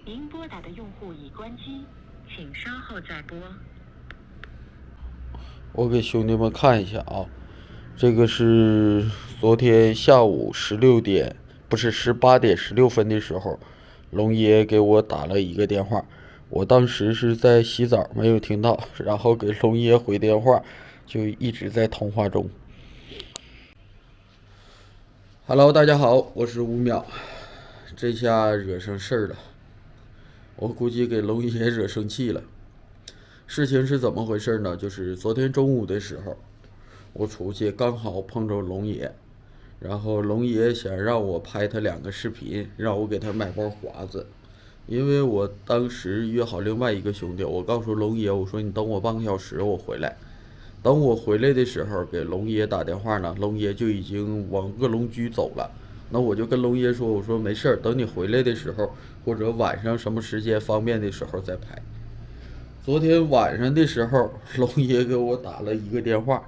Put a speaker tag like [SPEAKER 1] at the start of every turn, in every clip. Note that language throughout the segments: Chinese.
[SPEAKER 1] 您拨打的用户已关机，请稍后再拨。
[SPEAKER 2] 我给兄弟们看一下啊，这个是昨天下午16点，不是18点16分的时候，龙爷给我打了一个电话，我当时是在洗澡，没有听到，然后给龙爷回电话，就一直在通话中。Hello， 大家好，我是5秒，这下惹上事儿了，我估计给龙爷惹生气了。事情是怎么回事呢？就是昨天中午的时候，我出去刚好碰着龙爷，然后龙爷想让我拍他2个视频，让我给他买包华子。因为我当时约好另外一个兄弟，我告诉龙爷，我说你等我半个小时，我回来。等我回来的时候，给龙爷打电话呢，龙爷就已经往恶龙居走了。那我就跟龙爷说，我说没事儿，等你回来的时候，或者晚上什么时间方便的时候再拍。昨天晚上的时候，龙爷给我打了一个电话，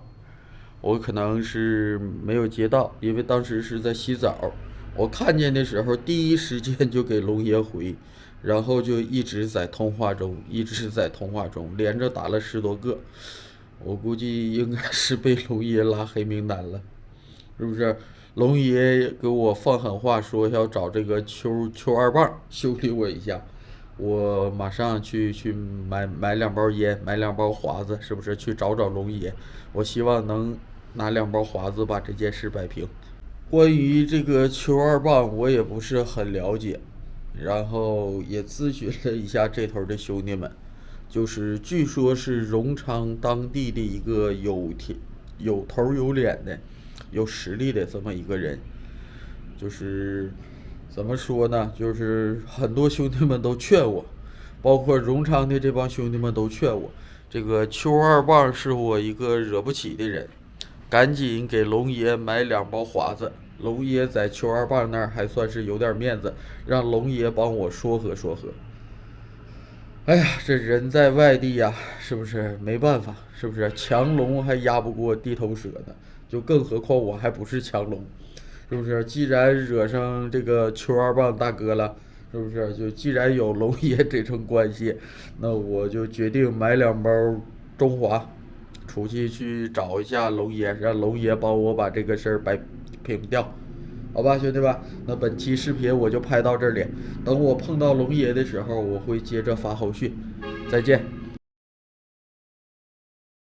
[SPEAKER 2] 我可能是没有接到，因为当时是在洗澡。我看见的时候，第一时间就给龙爷回，然后就一直在通话中，连着打了10多个。我估计应该是被龙爷拉黑名单了，是不是？龙爷给我放狠话，说要找这个邱二棒修理我一下。我马上去买2包烟，买2包华子，是不是？去找龙爷，我希望能拿2包华子把这件事摆平。关于这个邱二棒，我也不是很了解，然后也咨询了一下这头的兄弟们，就是据说是荣昌当地的一个有头有脸的、有实力的这么一个人，就是怎么说呢？就是很多兄弟们都劝我，包括荣昌的这帮兄弟们都劝我，这个邱二棒是我一个惹不起的人，赶紧给龙爷买2包华子。龙爷在邱二棒那儿还算是有点面子，让龙爷帮我说和说和。哎呀，这人在外地呀，是不是没办法？是不是强龙还压不过地头蛇呢？就更何况我还不是强龙，是不是？既然惹上这个邱二棒大哥了，是不是？就既然有龙爷这层关系，那我就决定买2包中华，出去找一下龙爷，让龙爷帮我把这个事儿摆平掉。好吧，兄弟们，那本期视频我就拍到这里，等我碰到龙爷的时候，我会接着发后续。再见。